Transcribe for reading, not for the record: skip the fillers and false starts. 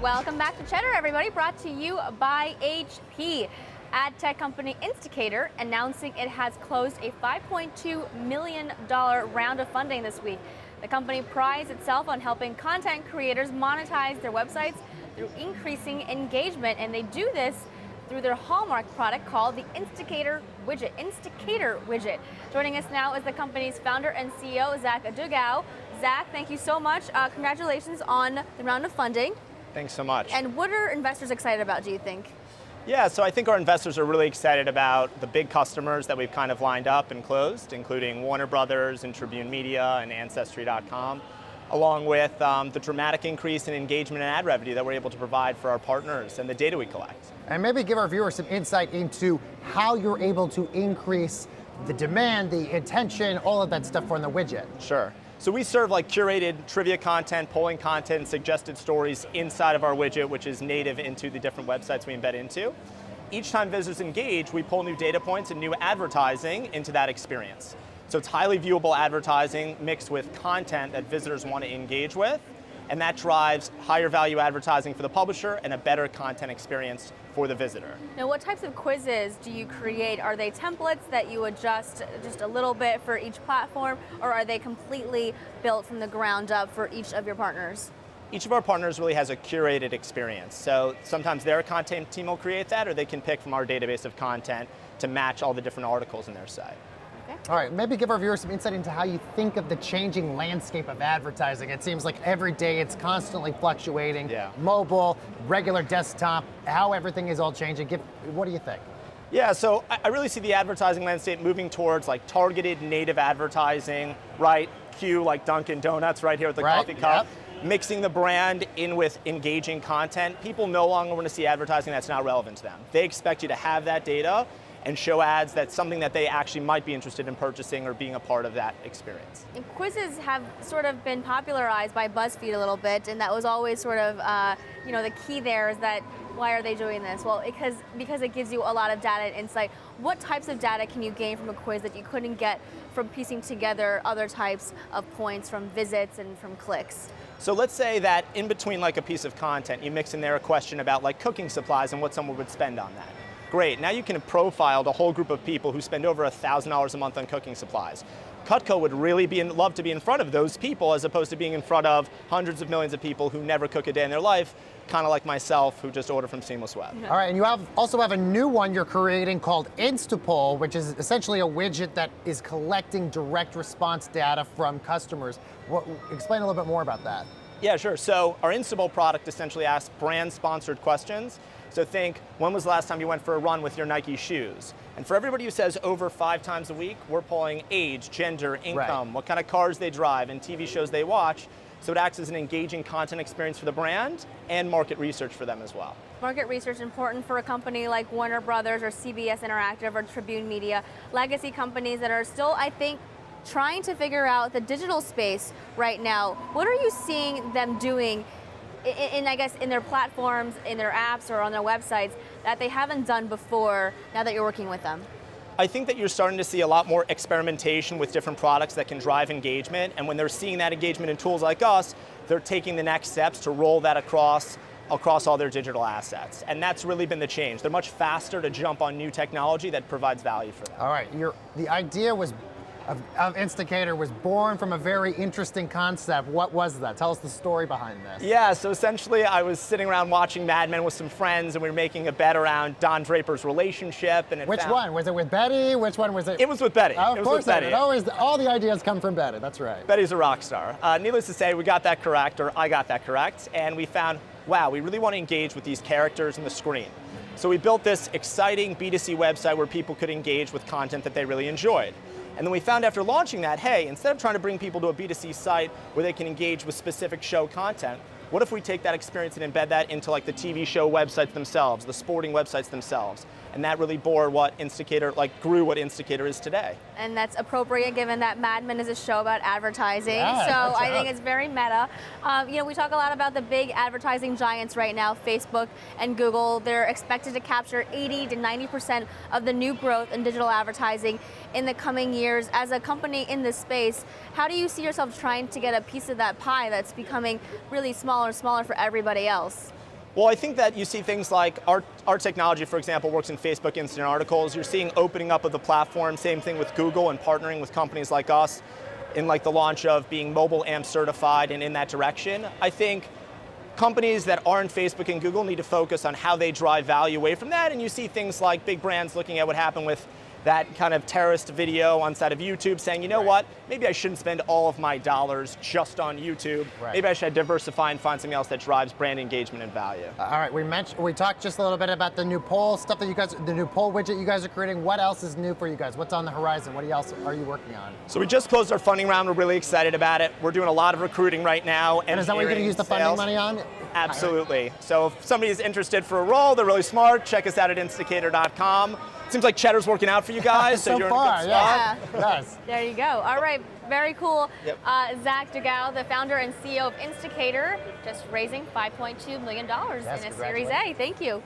Welcome back to Cheddar, everybody, brought to you by HP. Ad tech company Instigator announcing it has closed a $5.2 million round of funding this week. The company prides itself on helping content creators monetize their websites through increasing engagement, and they do this through their hallmark product called the Instigator widget. Joining us now is the company's founder and CEO, Zachary Dugow. Zach, thank you so much. Congratulations on the round of funding. Thanks so much. And what are investors excited about, do you think? Yeah, so I think our investors are really excited about the big customers that we've kind of lined up and closed, including Warner Brothers and Tribune Media and Ancestry.com, along with the dramatic increase in engagement and ad revenue that we're able to provide for our partners and the data we collect. And maybe give our viewers some insight into how you're able to increase the demand, the attention, all of that stuff from the widget. Sure. So we serve like curated trivia content, polling content, and suggested stories inside of our widget, which is native into the different websites we embed into. Each time visitors engage, we pull new data points and new advertising into that experience. So it's highly viewable advertising mixed with content that visitors want to engage with, and that drives higher value advertising for the publisher and a better content experience for the visitor. Now, what types of quizzes do you create? Are they templates that you adjust just a little bit for each platform, or are they completely built from the ground up for each of your partners? Each of our partners really has a curated experience. So sometimes their content team will create that, or they can pick from our database of content to match all the different articles in their site. Okay. All right, maybe give our viewers some insight into how you think of the changing landscape of advertising. It seems like every day it's constantly fluctuating. Yeah. Mobile, regular desktop, how everything is all changing. What do you think? Yeah, so I really see the advertising landscape moving towards like targeted native advertising, right? Cue like Dunkin' Donuts right here with the coffee cup. Yep. Mixing the brand in with engaging content. People no longer want to see advertising that's not relevant to them. They expect you to have that data and show ads that's something that they actually might be interested in purchasing or being a part of that experience. And quizzes have sort of been popularized by BuzzFeed a little bit, and that was always sort of, the key there is that, why are they doing this? Well, because it gives you a lot of data and insight. What types of data can you gain from a quiz that you couldn't get from piecing together other types of points from visits and from clicks? So let's say that in between like a piece of content, you mix in there a question about like cooking supplies and what someone would spend on that. Great, now you can profile the whole group of people who spend over $1,000 a month on cooking supplies. Cutco would really love to be in front of those people as opposed to being in front of hundreds of millions of people who never cook a day in their life, kind of like myself who just order from Seamless Web. All right, and you also have a new one you're creating called Instapoll, which is essentially a widget that is collecting direct response data from customers. Explain a little bit more about that. Yeah, sure. So our Instapoll product essentially asks brand-sponsored questions. So think, when was the last time you went for a run with your Nike shoes? And for everybody who says over 5 times a week, we're polling age, gender, income, what kind of cars they drive, and TV shows they watch. So it acts as an engaging content experience for the brand and market research for them as well. Market research important for a company like Warner Brothers or CBS Interactive or Tribune Media, legacy companies that are still, I think, trying to figure out the digital space right now. What are you seeing them doing in their platforms, in their apps, or on their websites that they haven't done before now that you're working with them? I think that you're starting to see a lot more experimentation with different products that can drive engagement, and when they're seeing that engagement in tools like us, they're taking the next steps to roll that across all their digital assets. And that's really been the change. They're much faster to jump on new technology that provides value for them. All right, the idea of Instigator was born from a very interesting concept. What was that? Tell us the story behind this. Yeah, so essentially I was sitting around watching Mad Men with some friends, and we were making a bet around Don Draper's relationship. And Which one? Was it with Betty? Which one was it? It was with Betty. Oh, of course, Betty. All the ideas come from Betty, that's right. Betty's a rock star. Needless to say, we got that correct, or I got that correct, and we found, wow, we really want to engage with these characters on the screen. So we built this exciting B2C website where people could engage with content that they really enjoyed. And then we found after launching that, hey, instead of trying to bring people to a B2C site where they can engage with specific show content, what if we take that experience and embed that into like the TV show websites themselves, the sporting websites themselves? And that really grew what Instigator is today. And that's appropriate given that Mad Men is a show about advertising. Yeah, so I think it's very meta. We talk a lot about the big advertising giants right now, Facebook and Google. They're expected to capture 80 to 90% of the new growth in digital advertising in the coming years. As a company in this space, how do you see yourself trying to get a piece of that pie that's becoming really smaller and smaller for everybody else? Well, I think that you see things like our technology, for example, works in Facebook Instant Articles. You're seeing opening up of the platform. Same thing with Google and partnering with companies like us in like the launch of being mobile AMP certified and in that direction. I think companies that aren't Facebook and Google need to focus on how they drive value away from that. And you see things like big brands looking at what happened with that kind of terrorist video on side of YouTube saying, you know what, maybe I shouldn't spend all of my dollars just on YouTube. Maybe I should diversify and find something else that drives brand engagement and value. All right, we talked just a little bit about the new poll stuff that you guys, the new poll widget you guys are creating. What else is new for you guys? What's on the horizon? What else are you working on? So we just closed our funding round. We're really excited about it. We're doing a lot of recruiting right now. And is that what you're going to use the funding money on? Absolutely. So if somebody is interested for a role, they're really smart, check us out at Instigator.com. Seems like Cheddar's working out for you guys, so you're far, in a good spot. Yes. There you go. All right, very cool. Yep. Zach Dugow, the founder and CEO of Instigator, just raising $5.2 million in a Series A. Thank you.